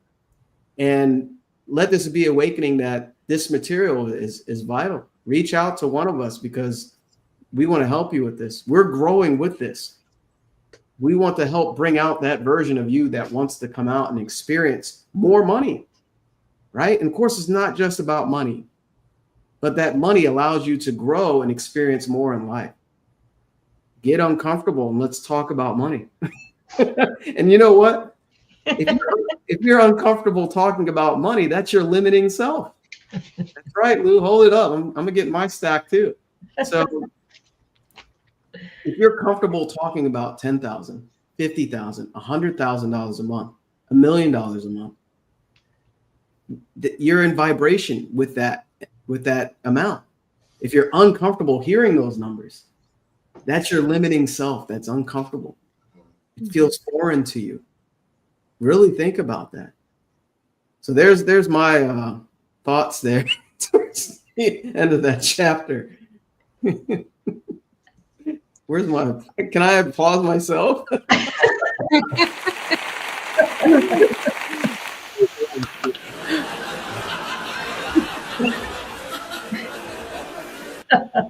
And let this be awakening that this material is vital. Reach out to one of us, because we want to help you with this. We're growing with this. We want to help bring out that version of you that wants to come out and experience more money, right? And of course, it's not just about money, but that money allows you to grow and experience more in life. Get uncomfortable and let's talk about money. And you know what? If you're uncomfortable talking about money, that's your limiting self. That's right, Lou. Hold it up. I'm gonna get my stack too. So if you're comfortable talking about $10,000, $50,000, $100,000 a month, $1 million a month, you're in vibration with that amount. If you're uncomfortable hearing those numbers, that's your limiting self. That's uncomfortable. It feels foreign to you. Really think about that. So there's my thoughts there towards the end of that chapter. Where's my? Can I applause myself?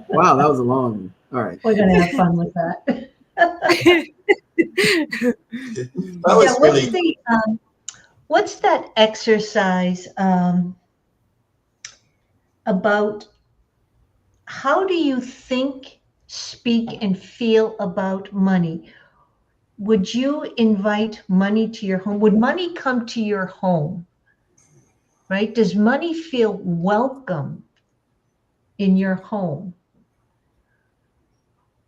Wow, that was a long one. All right. We're gonna have fun with that. That was really. What's that exercise about? How do you think, speak, and feel about money? Would you invite money to your home? Would money come to your home? Right? Does money feel welcome in your home?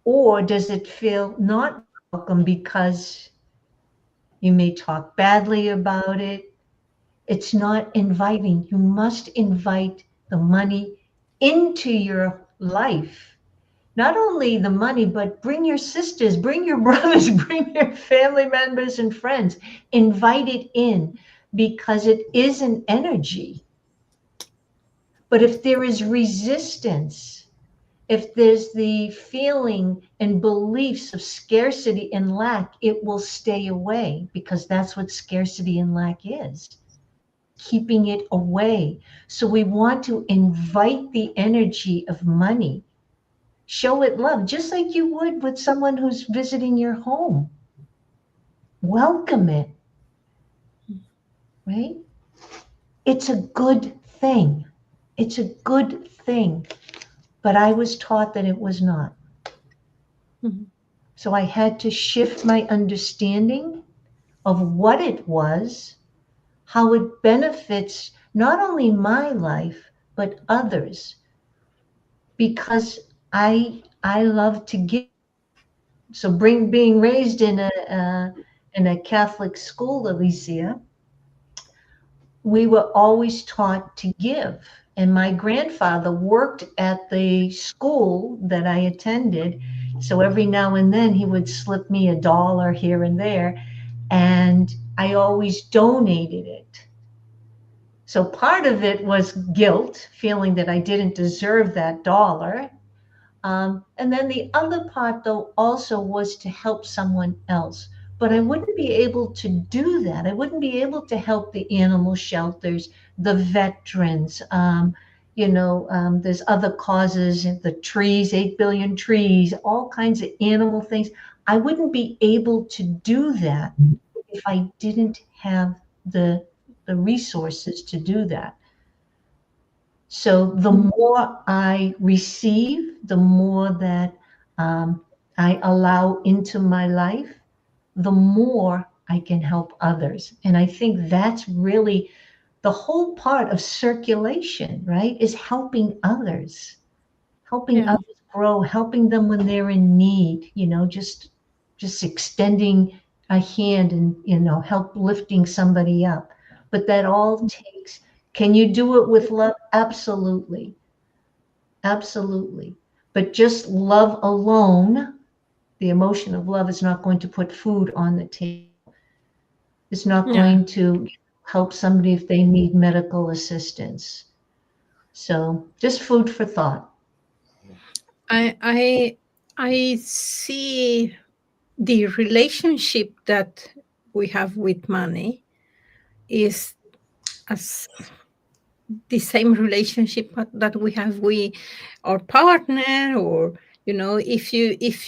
Or does it feel not welcome because you may talk badly about it? It's not inviting. You must invite the money into your life. Not only the money, but bring your sisters, bring your brothers, bring your family members and friends. Invite it in, because it is an energy. But if there is resistance, if there's the feeling and beliefs of scarcity and lack, it will stay away, because that's what scarcity and lack is. Keeping it away. So we want to invite the energy of money. Show it love, just like you would with someone who's visiting your home. Welcome it, right? It's a good thing. It's a good thing. But I was taught that it was not. Mhm. So I had to shift my understanding of what it was, how it benefits not only my life, but others. Because I love to give. So being raised in a Catholic school, Alicia, we were always taught to give. And my grandfather worked at the school that I attended. So every now and then he would slip me $1 here and there. And I always donated it. So part of it was guilt, feeling that I didn't deserve that dollar. And then the other part, though, also was to help someone else. But I wouldn't be able to do that. I wouldn't be able to help the animal shelters, the veterans. There's other causes, the trees, 8 billion trees, all kinds of animal things. I wouldn't be able to do that if I didn't have the resources to do that. So the more I receive, the more that I allow into my life, the more I can help others. And I think that's really the whole part of circulation, right? Is helping others, helping Yeah. others grow, helping them when they're in need, just extending a hand and, help lifting somebody up. But that all takes, can you do it with love? Absolutely. Absolutely. But just love alone, the emotion of love is not going to put food on the table. It's not Yeah. going to help somebody if they need medical assistance. So just food for thought. I see the relationship that we have with money is as the same relationship that we have with our partner, or if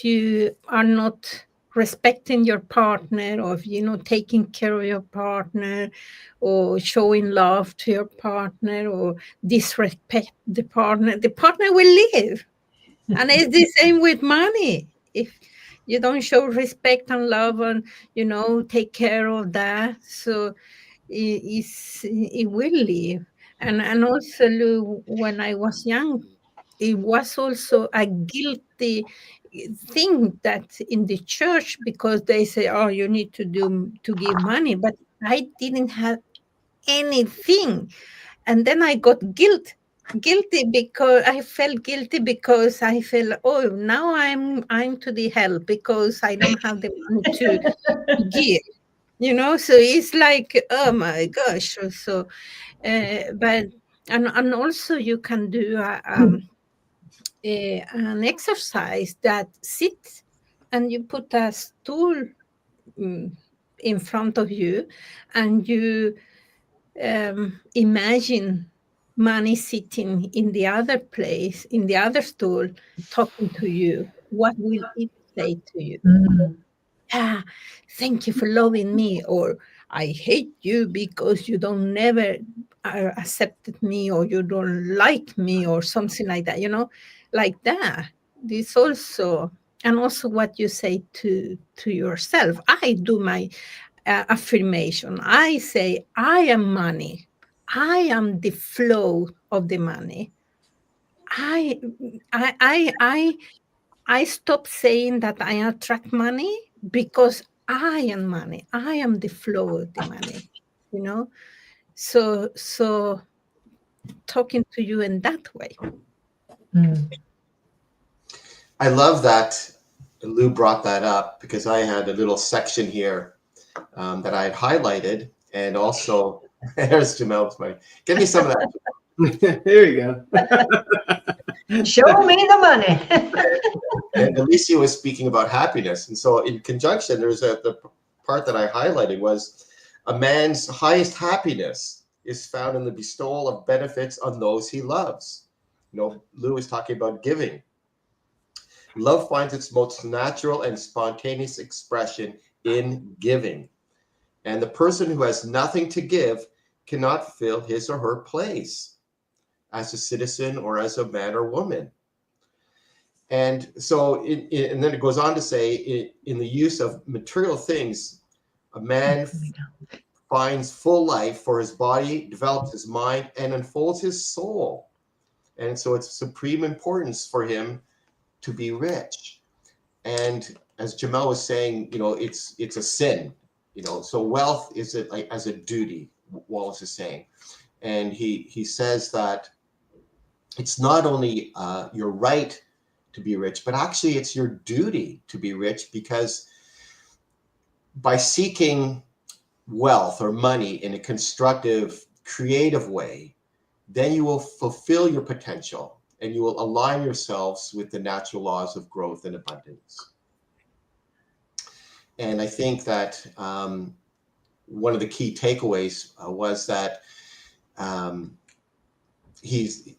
you are not respecting your partner, or if you're not taking care of your partner, or showing love to your partner, or disrespect the partner will leave. And it's the same with money. If you don't show respect and love, and take care of that, so it will leave. And also, Lou, when I was young, it was also a guilty thing that in the church, because they say, oh, you need to give money, but I didn't have anything. And then I got guilty, because I felt guilty, because I felt, oh, now I'm to the hell because I don't have the money to give. So it's like, oh my gosh. So but and also you can do an exercise that sit, and you put a stool mm, in front of you, and you imagine money sitting in the other place, in the other stool, talking to you. What will it say to you? Mm. Ah, thank you for loving me, or I hate you because you don't never accepted me, or you don't like me, or something like that, like that. This also, and also what you say to yourself. I do my affirmation. I say, I am money. I am the flow of the money. I I I I I stop saying that I attract money, because I am money. I am the flow of the money, you know? So talking to you in that way. Mm. I love that Lou brought that up, because I had a little section here that I had highlighted, and also there's Jamel's money. Give me some of that. There you go. Show me the money. And Alicia was speaking about happiness, and so in conjunction, there's the part that I highlighted was a man's highest happiness is found in the bestowal of benefits on those he loves. Lou is talking about giving. Love finds its most natural and spontaneous expression in giving. And the person who has nothing to give cannot fill his or her place as a citizen or as a man or woman. And so, and then it goes on to say, in the use of material things, a man finds full life for his body, develops his mind, and unfolds his soul. And so it's supreme importance for him to be rich. And as Jamel was saying, it's a sin, so wealth is like as a duty, Wallece is saying. And he says that it's not only your right to be rich, but actually it's your duty to be rich, because by seeking wealth or money in a constructive, creative way, then you will fulfill your potential and you will align yourselves with the natural laws of growth and abundance. And I think that one of the key takeaways was that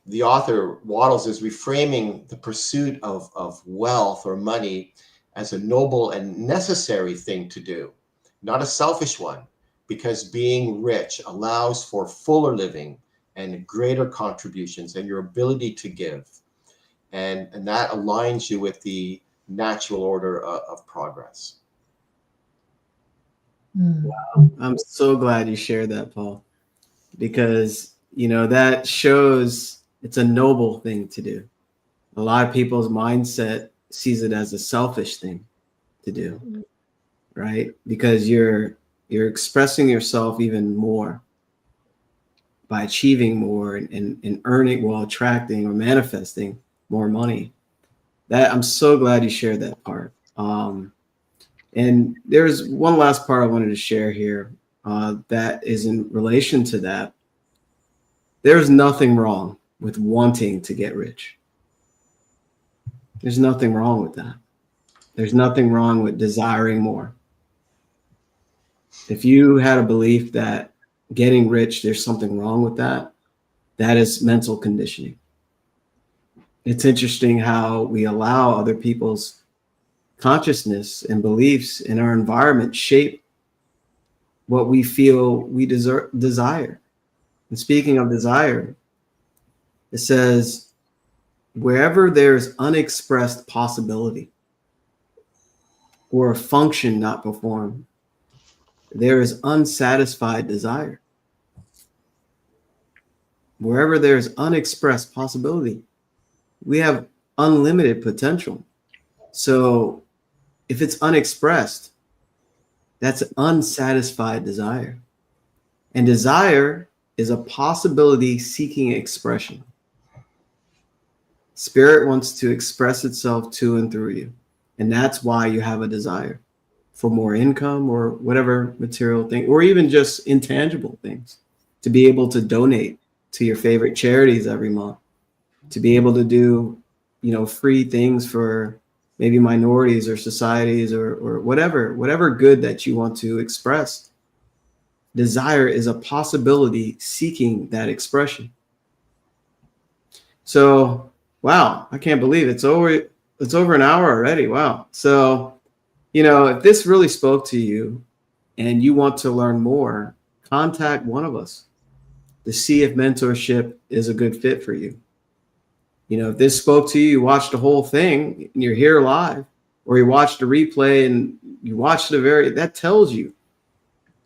the author Wattles is reframing the pursuit of wealth or money as a noble and necessary thing to do, not a selfish one, because being rich allows for fuller living and greater contributions and your ability to give. And that aligns you with the natural order of progress. Wow. I'm so glad you shared that, Paul, because that shows it's a noble thing to do. A lot of people's mindset sees it as a selfish thing to do, right? Because you're expressing yourself even more by achieving more and earning, while attracting or manifesting more money. That I'm so glad you shared that part. And there's one last part I wanted to share here that is in relation to that. There's nothing wrong with wanting to get rich. There's nothing wrong with that. There's nothing wrong with desiring more. If you had a belief that getting rich, there's something wrong with that, that is mental conditioning. It's interesting how we allow other people's consciousness and beliefs in our environment shape what we feel we desire. And speaking of desire, it says, wherever there's unexpressed possibility or a function not performed, there is unsatisfied desire. Wherever there's unexpressed possibility, we have unlimited potential. So if it's unexpressed, that's unsatisfied desire. And desire is a possibility seeking expression. Spirit wants to express itself to and through you. And that's why you have a desire for more income or whatever material thing, or even just intangible things, to be able to donate to your favorite charities every month, to be able to do, free things for maybe minorities or societies or whatever good that you want to express. Desire is a possibility seeking that expression. So, wow, I can't believe it's over an hour already. Wow. So, if this really spoke to you and you want to learn more, contact one of us to see if mentorship is a good fit for you. If this spoke to you, you watched the whole thing and you're here live, or you watched a replay and you watched that tells you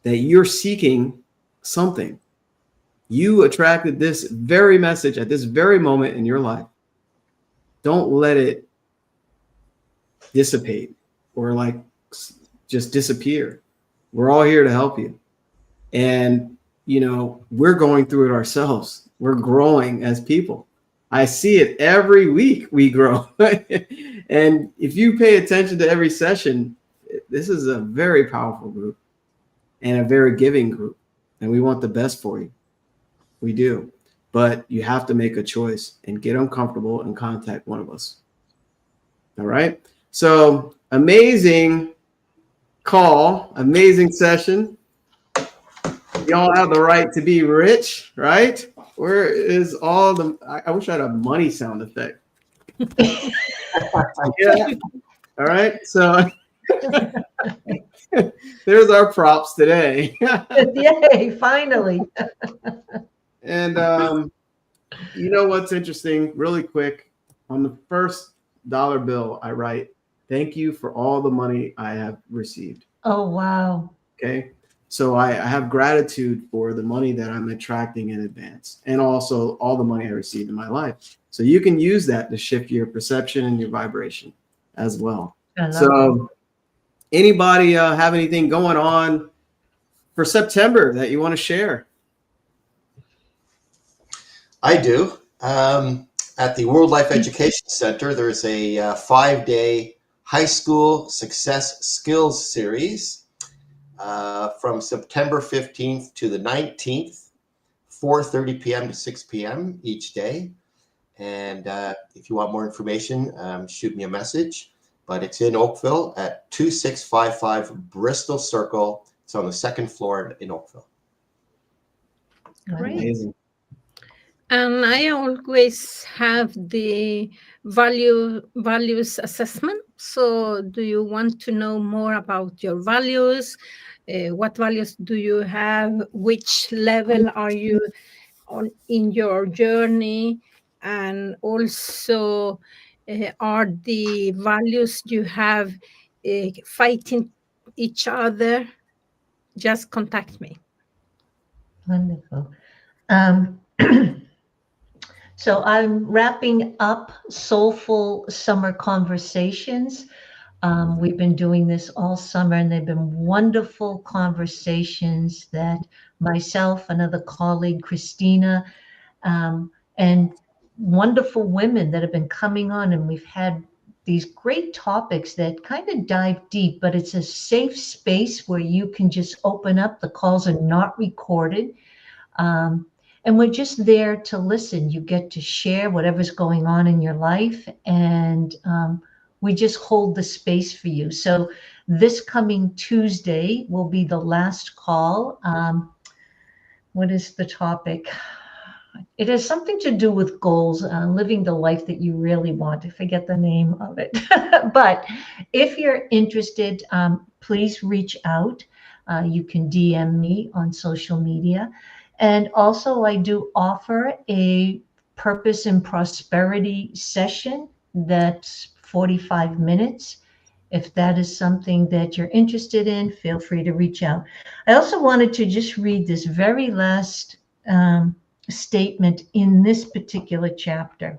that you're seeking something. You attracted this very message at this very moment in your life. Don't let it dissipate or just disappear. We're all here to help you. And, we're going through it ourselves. We're growing as people. I see it every week we grow. And if you pay attention to every session, this is a very powerful group and a very giving group. And we want the best for you. We do. But you have to make a choice and get uncomfortable and contact one of us. All right. So amazing call, amazing session. Y'all have the right to be rich, right? Where is all the, I wish I had a money sound effect. Yeah. All right. So there's our props today. Yay, finally. And what's interesting, really quick, on the first dollar bill, I write, thank you for all the money I have received. Oh, wow. Okay. So I have gratitude for the money that I'm attracting in advance, and also all the money I received in my life. So you can use that to shift your perception and your vibration as well. So Anybody have anything going on for September that you want to share? I do. At the World Life Education Center, there's a 5-day high school success skills series from September 15th to the 19th, 4:30 p.m. to 6 p.m. each day. And if you want more information, shoot me a message. But it's in Oakville at 2655 Bristol Circle. It's on the second floor in Oakville. Great. Amazing. And I always have the values assessment. So do you want to know more about your values? What values do you have? Which level are you on in your journey? And also, are the values you have fighting each other? Just contact me. Wonderful. So I'm wrapping up Soulful Summer Conversations. We've been doing this all summer, and they've been wonderful conversations that myself, another colleague, Christina, and wonderful women that have been coming on, and we've had these great topics that kind of dive deep, but it's a safe space where you can just open up. The calls are not recorded. And we're just there to listen. You get to share whatever's going on in your life, and we just hold the space for you. So this coming Tuesday will be the last call. What is the topic? It has something to do with goals, living the life that you really want. I forget the name of it. But if you're interested, please reach out. You can DM me on social media. And also, I do offer a purpose and prosperity session that's 45 minutes. If that is something that you're interested in, feel free to reach out. I also wanted to just read this very last statement in this particular chapter.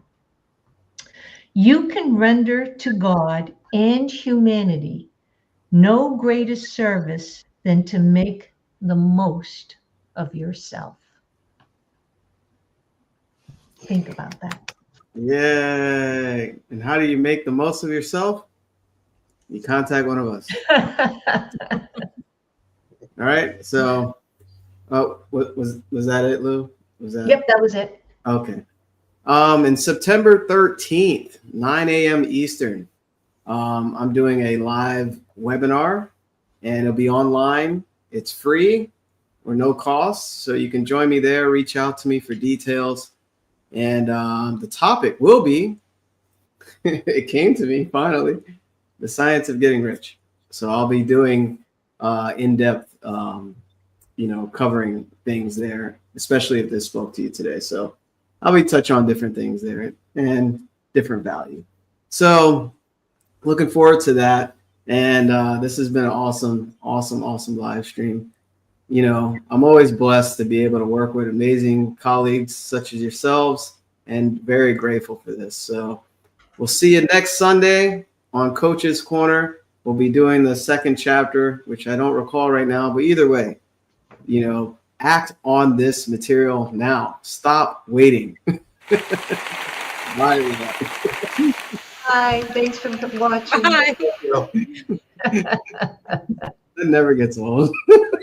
You can render to God and humanity no greater service than to make the most of yourself. Think about that. Yay. And how do you make the most of yourself? You contact one of us. All right. So, was that it, Lou? Was that? Yep, that was it. Okay. And September 13th, 9 a.m. Eastern, I'm doing a live webinar, and it'll be online. It's free or no cost. So you can join me there, reach out to me for details. And the topic will be, it came to me finally, the science of getting rich. So I'll be doing in-depth, covering things there, especially if this spoke to you today. So I'll be touching on different things there and different value. So looking forward to that. And this has been an awesome live stream. You know, I'm always blessed to be able to work with amazing colleagues such as yourselves, and very grateful for this. So we'll see you next Sunday on Coach's Corner. We'll be doing the second chapter, which I don't recall right now, but either way, you know, act on this material now. Stop waiting. Bye, everybody. Bye. Thanks for watching. Bye. You know, It never gets old.